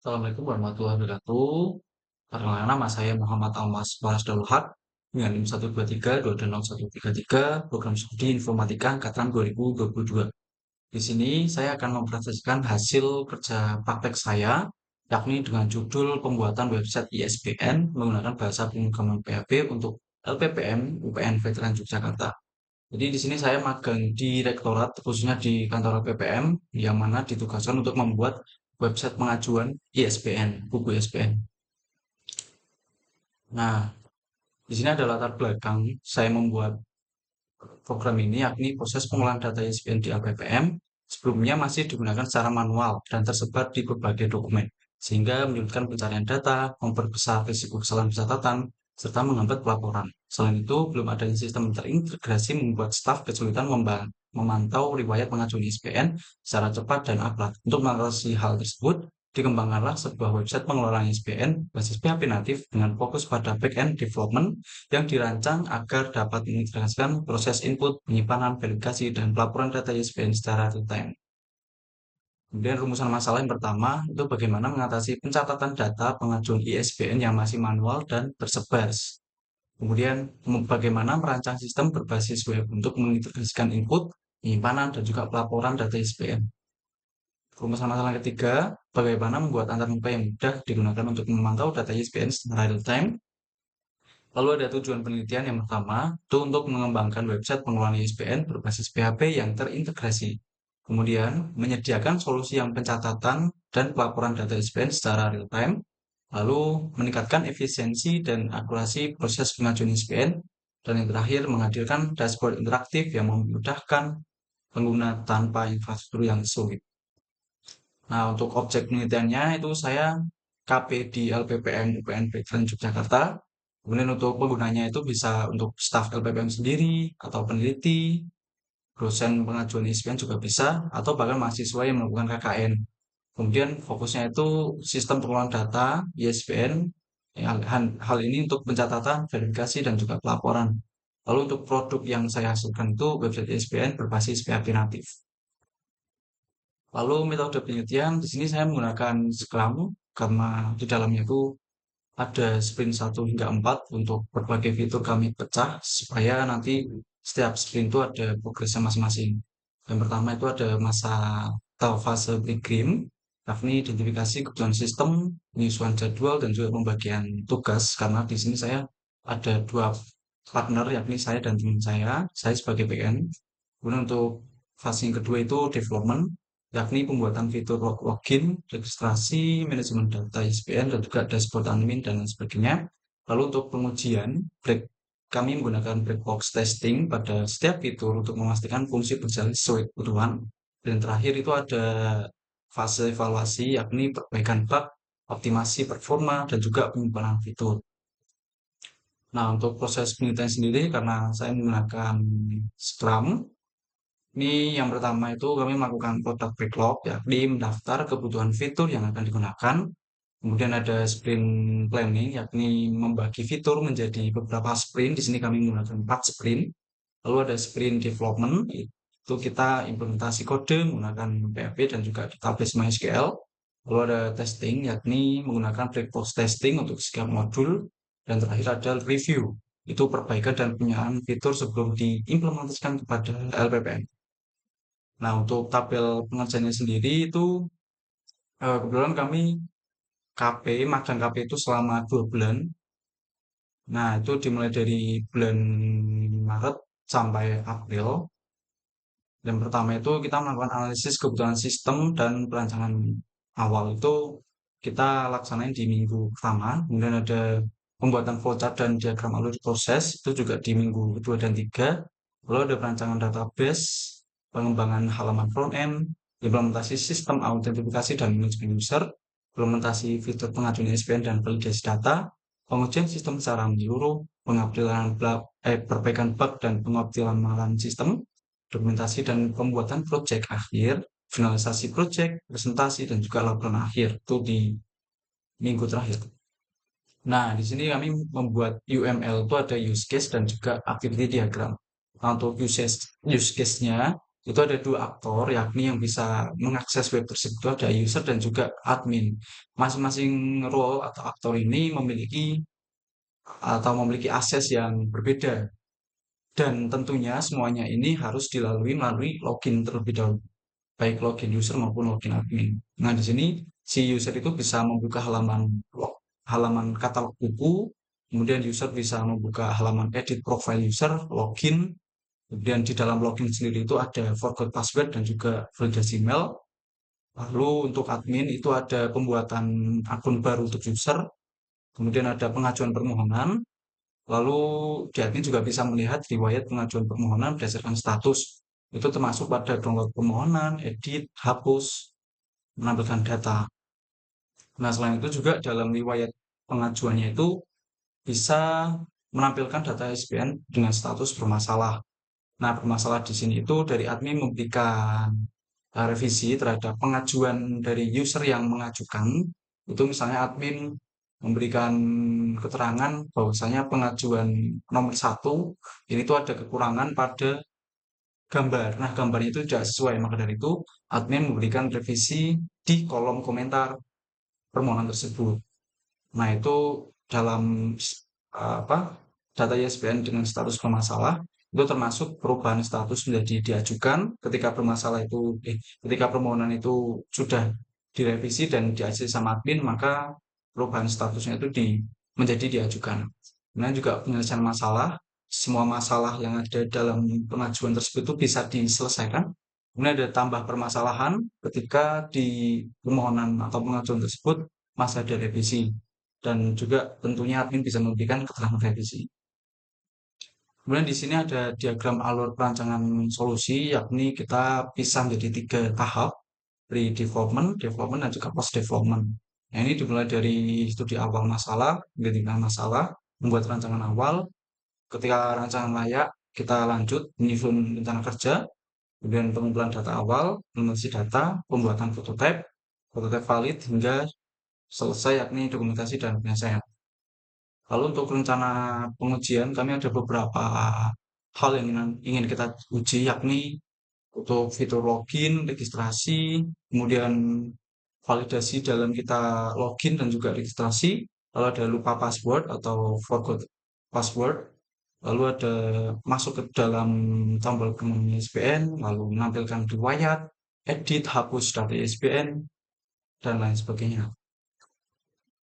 Assalamualaikum warahmatullahi wabarakatuh. Perkenalkan nama saya Muhammad Almas Waras Daluhat dengan NIM 123 Program Studi Informatika Angkatan 2022. Di sini saya akan mempresentasikan hasil kerja praktek saya, yakni dengan judul pembuatan website ISBN menggunakan bahasa pemrograman PHP untuk LPPM UPN Veteran Yogyakarta. Jadi di sini saya magang di rektorat, khususnya di kantor LPPM, yang mana ditugaskan untuk membuat website pengajuan ISBN, buku ISBN. Nah, di sini ada latar belakang saya membuat program ini, yakni proses pengolahan data ISBN di LPPM sebelumnya masih digunakan secara manual dan tersebar di berbagai dokumen, sehingga menyulitkan pencarian data, memperbesar risiko kesalahan pencatatan, serta menghambat pelaporan. Selain itu, belum adanya sistem terintegrasi membuat staf kesulitan memantau riwayat pengajuan ISBN secara cepat dan akurat. Untuk mengatasi hal tersebut, dikembangkanlah sebuah website pengelolaan ISBN basis PHP natif dengan fokus pada back-end development yang dirancang agar dapat mengintegrasikan proses input, penyimpanan, verifikasi, dan pelaporan data ISBN secara real-time. Kemudian rumusan masalah yang pertama itu bagaimana mengatasi pencatatan data pengajuan ISBN yang masih manual dan tersebar. Kemudian bagaimana merancang sistem berbasis web untuk mengintegrasikan input, penyimpanan, dan juga pelaporan data ISBN. Rumusan masalah ketiga, bagaimana membuat antarmuka yang mudah digunakan untuk memantau data ISBN secara real-time. Lalu ada tujuan penelitian yang pertama, itu untuk mengembangkan website pengelolaan ISBN berbasis PHP yang terintegrasi. Kemudian, menyediakan solusi yang pencatatan dan pelaporan data ISBN secara real-time. Lalu, meningkatkan efisiensi dan akurasi proses pengajuan ISBN. Dan yang terakhir, menghadirkan dashboard interaktif yang memudahkan pengguna tanpa infrastruktur yang sulit. Nah, untuk objek penelitiannya itu saya KP di LPPM UPN Veteran Yogyakarta. Kemudian untuk penggunanya itu bisa untuk staf LPPM sendiri, atau peneliti, dosen pengajuan ISBN juga bisa, atau bahkan mahasiswa yang melakukan KKN. Kemudian fokusnya itu sistem pengelolaan data ISBN. Hal ini untuk pencatatan, verifikasi, dan juga pelaporan. Lalu untuk produk yang saya hasilkan itu website ISBN berbasis PHP natif. Lalu metode penelitian di sini saya menggunakan Scrum karena di dalamnya itu ada sprint 1 hingga 4 untuk berbagai fitur kami pecah supaya nanti setiap sprint itu ada progresnya masing-masing. Yang pertama itu ada masa atau fase pre-grim, yakni identifikasi kebutuhan sistem, penyesuaian jadwal, dan juga pembagian tugas. Karena di sini saya ada dua partner, yakni saya dan teman saya sebagai PN. Kemudian untuk fase yang kedua itu development, yakni pembuatan fitur login, registrasi, manajemen data ISBN, dan juga dashboard admin, dan lain sebagainya. Lalu untuk pengujian, kami menggunakan black box testing pada setiap fitur untuk memastikan fungsi berjalan sesuai kebutuhan. Dan terakhir itu ada fase evaluasi, yakni perbaikan bug, optimasi performa, dan juga penyimpanan fitur. Nah, untuk proses penelitian sendiri, karena saya menggunakan Scrum, ini yang pertama itu kami melakukan product backlog, yakni mendaftar kebutuhan fitur yang akan digunakan. Kemudian ada sprint planning, yakni membagi fitur menjadi beberapa sprint. Di sini kami menggunakan 4 sprint. Lalu ada sprint development, itu kita implementasi kode menggunakan PHP dan juga database MySQL. Lalu ada testing, yakni menggunakan black box testing untuk setiap modul. Dan terakhir ada review, itu perbaikan dan penyelesaian fitur sebelum diimplementasikan kepada LPPM. Nah, untuk tabel pengerjaannya sendiri itu kebetulan kami magang KP itu selama 2 bulan. Nah, itu dimulai dari bulan Maret sampai April. Dan pertama itu kita melakukan analisis kebutuhan sistem dan perancangan awal itu kita laksanain di minggu pertama. Kemudian ada pembuatan flowchart dan diagram alur proses itu juga di minggu kedua dan tiga. Lalu ada perancangan database, pengembangan halaman front-end, implementasi sistem autentifikasi dan manajemen user, implementasi fitur pengajuan ISBN dan validasi data, pengujian sistem secara menyeluruh, perbaikan bug dan pengoptimalan sistem, dokumentasi dan pembuatan proyek akhir, finalisasi proyek, presentasi, dan juga laporan akhir itu di minggu terakhir. Nah, di sini kami membuat UML itu ada use case dan juga activity diagram. Nah, untuk use case-nya Itu ada dua aktor, yakni yang bisa mengakses web tersebut itu ada user dan juga admin. Masing-masing role atau aktor ini memiliki akses yang berbeda. Dan tentunya semuanya ini harus dilalui melalui login terlebih dahulu, baik login user maupun login admin. Nah, di sini si user itu bisa membuka halaman katalog buku, kemudian user bisa membuka halaman edit profile user, login, kemudian di dalam login sendiri itu ada forgot password dan juga validasi email. Lalu untuk admin itu ada pembuatan akun baru untuk user, kemudian ada pengajuan permohonan. Lalu di admin juga bisa melihat riwayat pengajuan permohonan berdasarkan status. Itu termasuk pada download permohonan, edit, hapus, menampilkan data. Nah, selain itu juga dalam riwayat pengajuannya itu bisa menampilkan data SPN dengan status bermasalah. Nah, bermasalah di sini itu dari admin memberikan revisi terhadap pengajuan dari user yang mengajukan. Itu misalnya admin memberikan keterangan bahwasanya pengajuan nomor satu ini tuh ada kekurangan pada gambar. Nah, gambarnya itu tidak sesuai. Maka dari itu, admin memberikan revisi di kolom komentar permohonan tersebut. Nah, itu dalam apa data ISBN dengan status bermasalah itu termasuk perubahan status menjadi diajukan ketika bermasalah itu ketika permohonan itu sudah direvisi dan di-ACC sama admin, maka perubahan statusnya itu menjadi diajukan. Kemudian juga penyelesaian masalah, semua masalah yang ada dalam pengajuan tersebut itu bisa diselesaikan. Kemudian ada tambah permasalahan ketika di permohonan atau pengajuan tersebut masih ada revisi, dan juga tentunya admin bisa memberikan keterangan revisi. Kemudian di sini ada diagram alur perancangan solusi, yakni kita pisah menjadi tiga tahap, pre-development, development, dan juga post-development. Nah, ini dimulai dari studi awal masalah, identifikasi masalah, membuat rancangan awal, ketika rancangan layak, kita lanjut menyusun rencana kerja, kemudian pengumpulan data awal, analisis data, pembuatan prototipe, prototipe valid, hingga selesai yakni dokumentasi dan penyelesaian. Lalu untuk rencana pengujian, kami ada beberapa hal yang ingin kita uji, yakni untuk fitur login, registrasi, kemudian validasi dalam kita login dan juga registrasi, lalu ada lupa password atau forgot password, lalu ada masuk ke dalam tombol pengembangan ISBN, lalu menampilkan riwayat, edit, hapus data ISBN, dan lain sebagainya.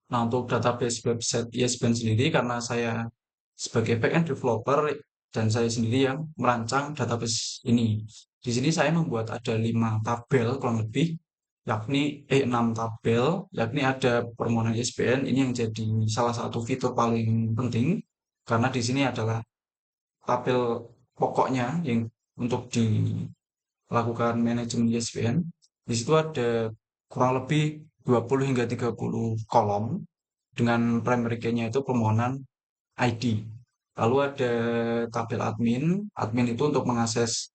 Nah, untuk database website ISBN sendiri, karena saya sebagai backend developer dan saya sendiri yang merancang database ini. Di sini saya membuat ada 5 tabel kurang lebih, yakni 6 tabel, yakni ada permohonan ISBN ini yang jadi salah satu fitur paling penting, karena di sini adalah tabel pokoknya yang untuk dilakukan manajemen ISBN. Di situ ada kurang lebih 20 hingga 30 kolom dengan primary key-nya itu permohonan ID. Lalu ada tabel admin. Admin itu untuk mengakses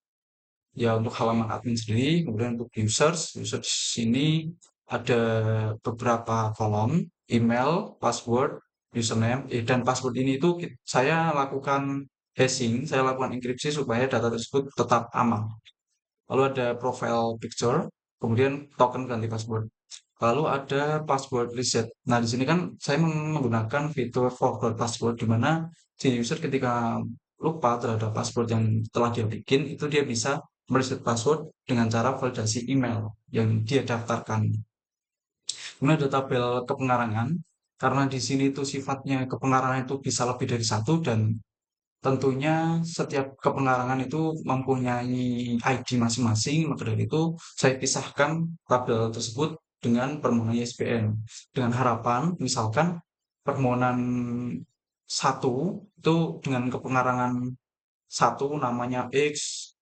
ya untuk halaman admin sendiri. Kemudian untuk users sini ada beberapa kolom, email, password, username, dan password ini itu saya lakukan hashing, saya lakukan enkripsi supaya data tersebut tetap aman. Lalu ada profile picture, kemudian token ganti password. Lalu ada password reset. Nah, di sini kan saya menggunakan fitur forgot password, di mana si user ketika lupa terhadap password yang telah dia bikin, itu dia bisa mereset password dengan cara validasi email yang dia daftarkan. Kemudian ada tabel kepengarangan, karena di sini itu sifatnya kepengarangan itu bisa lebih dari satu, dan tentunya setiap kepengarangan itu mempunyai ID masing-masing, maka dari itu saya pisahkan tabel tersebut dengan permohonan ISBN. Dengan harapan, misalkan permohonan satu itu dengan kepengarangan satu namanya X,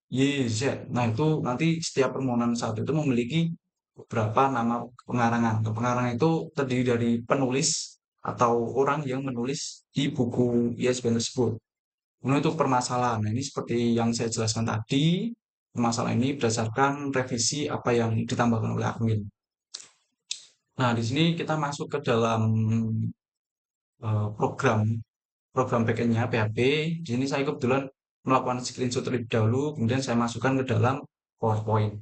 Y, Z. Nah, itu nanti setiap permohonan satu itu memiliki beberapa nama pengarangan. Kepengarangan itu terdiri dari penulis atau orang yang menulis di buku ISBN tersebut. Kemudian untuk permasalahan, nah ini seperti yang saya jelaskan tadi, permasalahan ini berdasarkan revisi apa yang ditambahkan oleh admin. Nah, di sini kita masuk ke dalam program program backend-nya PHP. Di sini saya kebetulan melakukan screenshot terlebih dahulu, kemudian saya masukkan ke dalam PowerPoint.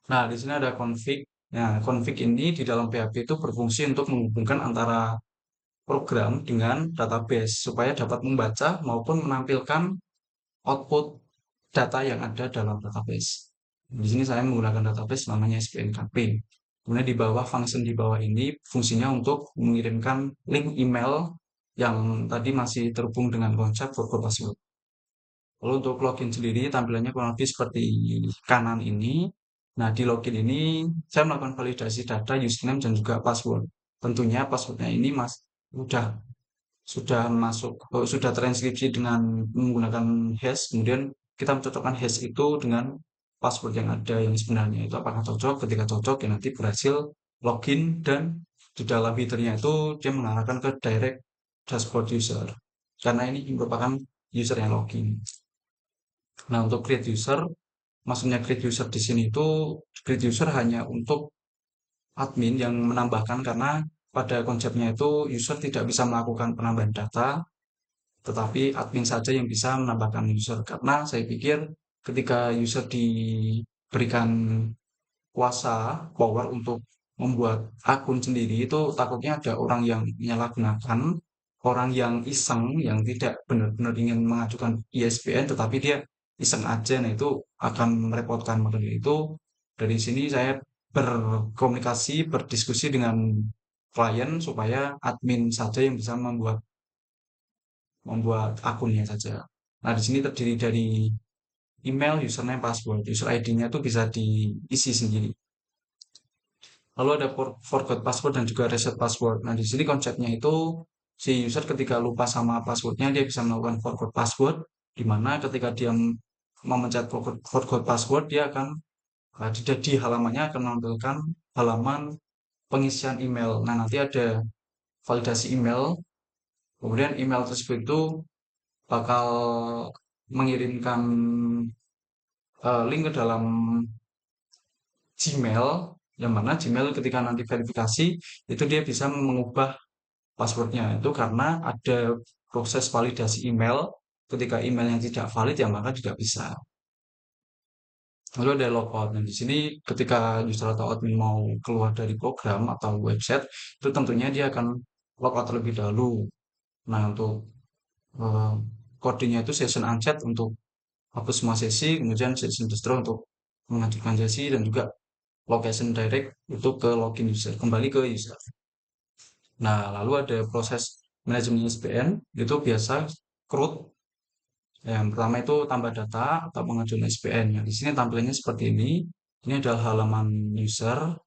Nah, di sini ada config. Nah, config ini di dalam PHP itu berfungsi untuk menghubungkan antara program dengan database supaya dapat membaca maupun menampilkan output data yang ada dalam database. Di sini saya menggunakan database namanya SPNKP. Kemudian di bawah function di bawah ini fungsinya untuk mengirimkan link email yang tadi masih terhubung dengan konsep forgot password. Lalu untuk login sendiri tampilannya kurang lebih seperti kanan ini. Nah, di login ini saya melakukan validasi data username dan juga password. Tentunya passwordnya ini sudah masuk sudah transkripsi dengan menggunakan hash, kemudian kita mencocokkan hash itu dengan password yang ada yang sebenarnya itu apakah cocok. Ketika cocok ya nanti berhasil login, dan di dalam fiturnya itu dia mengarahkan ke direct dashboard user karena ini merupakan user yang login. Nah, untuk create user, maksudnya create user di sini itu create user hanya untuk admin yang menambahkan, karena pada konsepnya itu user tidak bisa melakukan penambahan data, tetapi admin saja yang bisa menambahkan user. Karena saya pikir ketika user diberikan kuasa power untuk membuat akun sendiri, itu takutnya ada orang yang menyalahgunakan, orang yang iseng, yang tidak benar-benar ingin mengajukan ISBN tetapi dia iseng aja. Nah, itu akan merepotkan. Maka dari itu dari sini saya berkomunikasi, berdiskusi dengan klien supaya admin saja yang bisa membuat akunnya saja. Nah, di sini terdiri dari email, username, password. User ID-nya itu bisa diisi sendiri. Lalu ada forgot password dan juga reset password. Nah, di sini konsepnya itu si user ketika lupa sama passwordnya dia bisa melakukan forgot password, di mana ketika dia memencet forgot password dia akan di halamannya akan menampilkan halaman pengisian email. Nah, nanti ada validasi email, kemudian email tersebut itu bakal mengirimkan link ke dalam Gmail, yang mana Gmail ketika nanti verifikasi itu dia bisa mengubah passwordnya itu karena ada proses validasi email. Ketika email yang tidak valid ya maka tidak bisa. Lalu ada logout. Nah, di sini ketika user atau admin mau keluar dari program atau website itu tentunya dia akan logout terlebih dahulu. Nah, untuk eh, kodenya itu session unset untuk hapus semua sesi, kemudian session distro untuk mengajukan sesi, dan juga location direct itu ke login user, kembali ke user. Nah, lalu ada proses manajemen ISBN, itu biasa CRUD. Yang pertama itu tambah data atau pengajuan ISBN. Yang di sini tampilannya seperti ini. Ini adalah halaman user.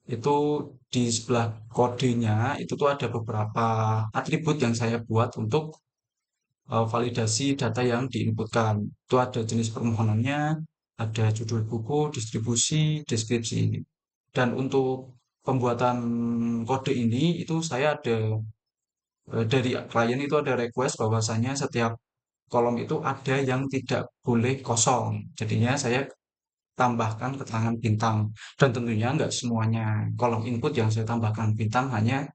Itu di sebelah kodenya itu tuh ada beberapa atribut yang saya buat untuk validasi data yang diinputkan. Itu ada jenis permohonannya, ada judul buku, distribusi, deskripsi. Dan untuk pembuatan kode ini itu saya ada dari klien itu ada request bahwasanya setiap kolom itu ada yang tidak boleh kosong. Jadinya saya tambahkan keterangan bintang. Dan tentunya nggak semuanya kolom input yang saya tambahkan bintang, hanya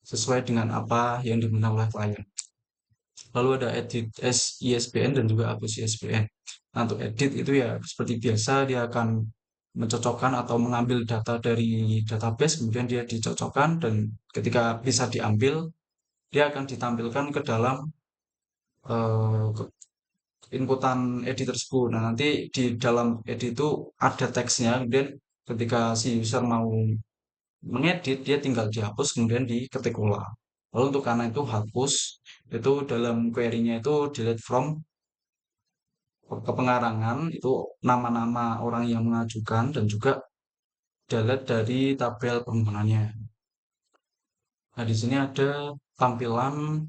sesuai dengan apa yang diminta oleh klien. Lalu ada edit ISBN dan juga hapus ISBN. Nah, untuk edit itu ya seperti biasa dia akan mencocokkan atau mengambil data dari database, kemudian dia dicocokkan, dan ketika bisa diambil dia akan ditampilkan ke dalam eh, inputan edit tersebut. Nah, nanti di dalam edit itu ada teksnya, kemudian ketika si user mau mengedit, dia tinggal dihapus, kemudian diketik ulang. Lalu untuk karena itu hapus, itu dalam query-nya itu delete from kepengarangan, itu nama-nama orang yang mengajukan, dan juga delete dari tabel permohonannya. Nah, di sini ada tampilan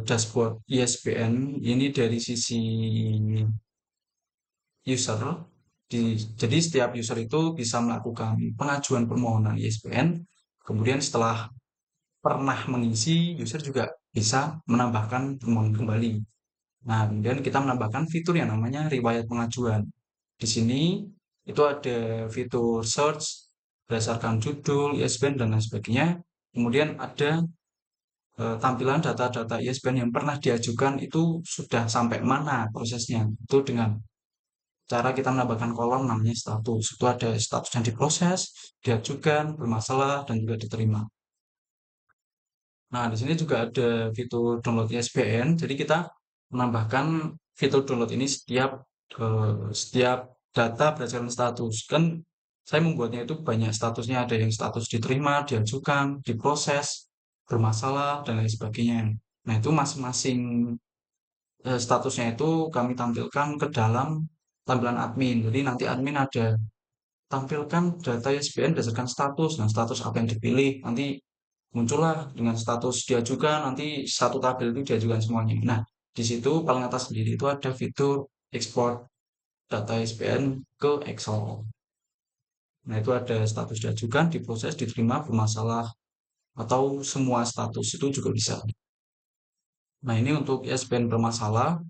dashboard ISBN. Ini dari sisi user. Jadi setiap user itu bisa melakukan pengajuan permohonan ISBN. Kemudian setelah pernah mengisi, user juga bisa menambahkan permohonan kembali. Nah, kemudian kita menambahkan fitur yang namanya riwayat pengajuan. Di sini itu ada fitur search berdasarkan judul, ISBN, dan lain sebagainya. Kemudian ada tampilan data-data ISBN yang pernah diajukan itu sudah sampai mana prosesnya. Itu dengan cara kita menambahkan kolom namanya status. Itu ada status yang diproses, diajukan, bermasalah, dan juga diterima. Nah, di sini juga ada fitur download ISBN. Jadi kita menambahkan fitur download ini setiap data berdasarkan status. Kan saya membuatnya itu banyak statusnya, ada yang status diterima, diajukan, diproses, bermasalah, dan lain sebagainya. Nah, itu masing-masing statusnya itu kami tampilkan ke dalam tampilan admin. Jadi nanti admin ada tampilkan data ISBN berdasarkan status. Nah, status apa yang dipilih nanti muncullah dengan status diajukan, nanti satu tabel itu diajukan semuanya. Nah, di situ paling atas sendiri itu ada fitur export data ISBN ke Excel. Nah, itu ada status diajukan, diproses, diterima, bermasalah, atau semua status itu juga bisa. Nah, ini untuk ISBN bermasalah.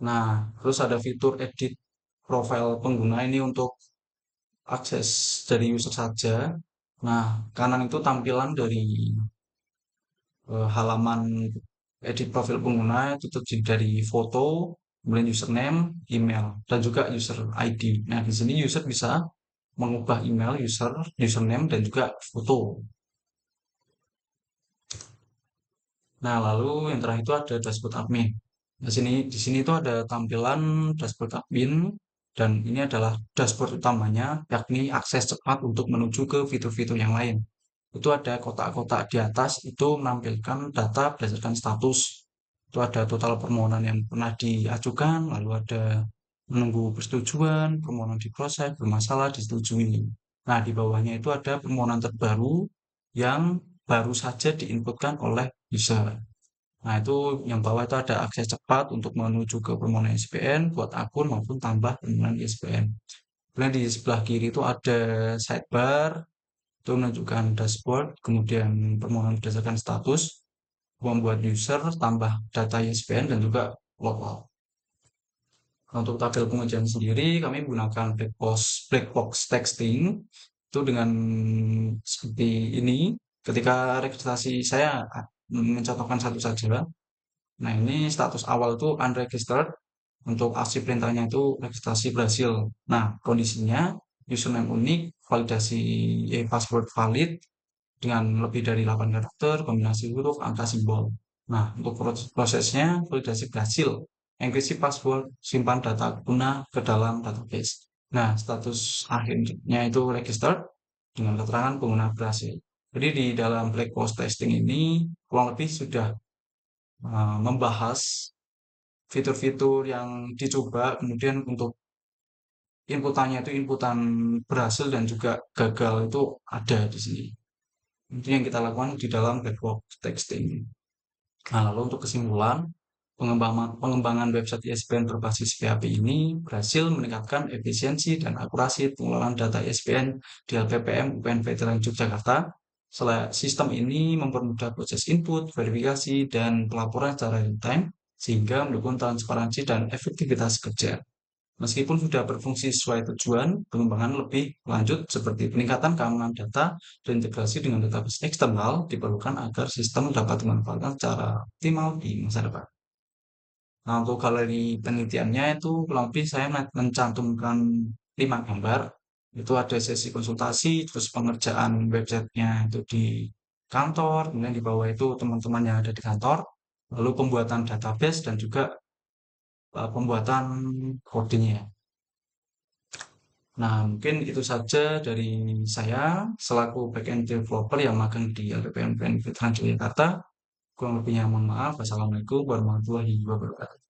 Nah, terus ada fitur edit profil pengguna ini untuk akses dari user saja. Nah, kanan itu tampilan dari halaman edit profil pengguna itu terdiri dari foto, kemudian username, email, dan juga user ID. Nah, di sini user bisa mengubah email user, username, dan juga foto. Nah, lalu yang terakhir itu ada dashboard admin. Di sini itu ada tampilan dashboard admin dan ini adalah dashboard utamanya, yakni akses cepat untuk menuju ke fitur-fitur yang lain. Itu ada kotak-kotak di atas itu menampilkan data berdasarkan status. Itu ada total permohonan yang pernah diajukan, lalu ada menunggu persetujuan, permohonan diproses, bermasalah, disetujui. Nah, di bawahnya itu ada permohonan terbaru yang baru saja diinputkan oleh user. Nah, itu yang bawah itu ada akses cepat untuk menuju ke permohonan ISBN buat akun maupun tambah permohonan ISBN. Kemudian di sebelah kiri itu ada sidebar, itu menunjukkan dashboard, kemudian permohonan berdasarkan status, membuat user, tambah data ISBN, dan juga logout. Untuk tabel pengujian sendiri, kami menggunakan black box texting, itu dengan seperti ini, ketika registrasi saya mencontohkan satu saja. Nah, ini status awal itu unregistered, untuk aksi perintahnya itu registrasi berhasil. Nah, kondisinya username unik, validasi password valid dengan lebih dari 8 karakter, kombinasi huruf, angka, simbol. Nah, untuk prosesnya validasi berhasil. Enkripsi password, simpan data guna ke dalam database. Nah, status akhirnya itu registered dengan keterangan pengguna berhasil. Jadi di dalam black box testing ini kurang lebih sudah membahas fitur-fitur yang dicoba, kemudian untuk inputannya itu inputan berhasil dan juga gagal itu ada di sini. Itu yang kita lakukan di dalam black box texting. Nah, lalu untuk kesimpulan, pengembangan website ISBN berbasis PHP ini berhasil meningkatkan efisiensi dan akurasi pengelolaan data ISBN di LPPM UPN Veteran Yogyakarta. Sistem ini mempermudah proses input, verifikasi, dan pelaporan secara real-time, sehingga mendukung transparansi dan efektivitas kerja. Meskipun sudah berfungsi sesuai tujuan, pengembangan lebih lanjut seperti peningkatan keamanan data dan integrasi dengan database eksternal diperlukan agar sistem dapat dimanfaatkan secara optimal di masa depan. Nah, untuk galeri penelitiannya itu kurang lebih saya mencantumkan 5 gambar. Itu ada sesi konsultasi, terus pengerjaan websitenya itu di kantor, kemudian di bawah itu teman-teman yang ada di kantor, lalu pembuatan database dan juga pembuatan kodenya. Nah, mungkin itu saja dari saya selaku backend developer yang magang di LPPN Veteran Yogyakarta. Kurang lebihnya mohon maaf. Wassalamualaikum warahmatullahi wabarakatuh.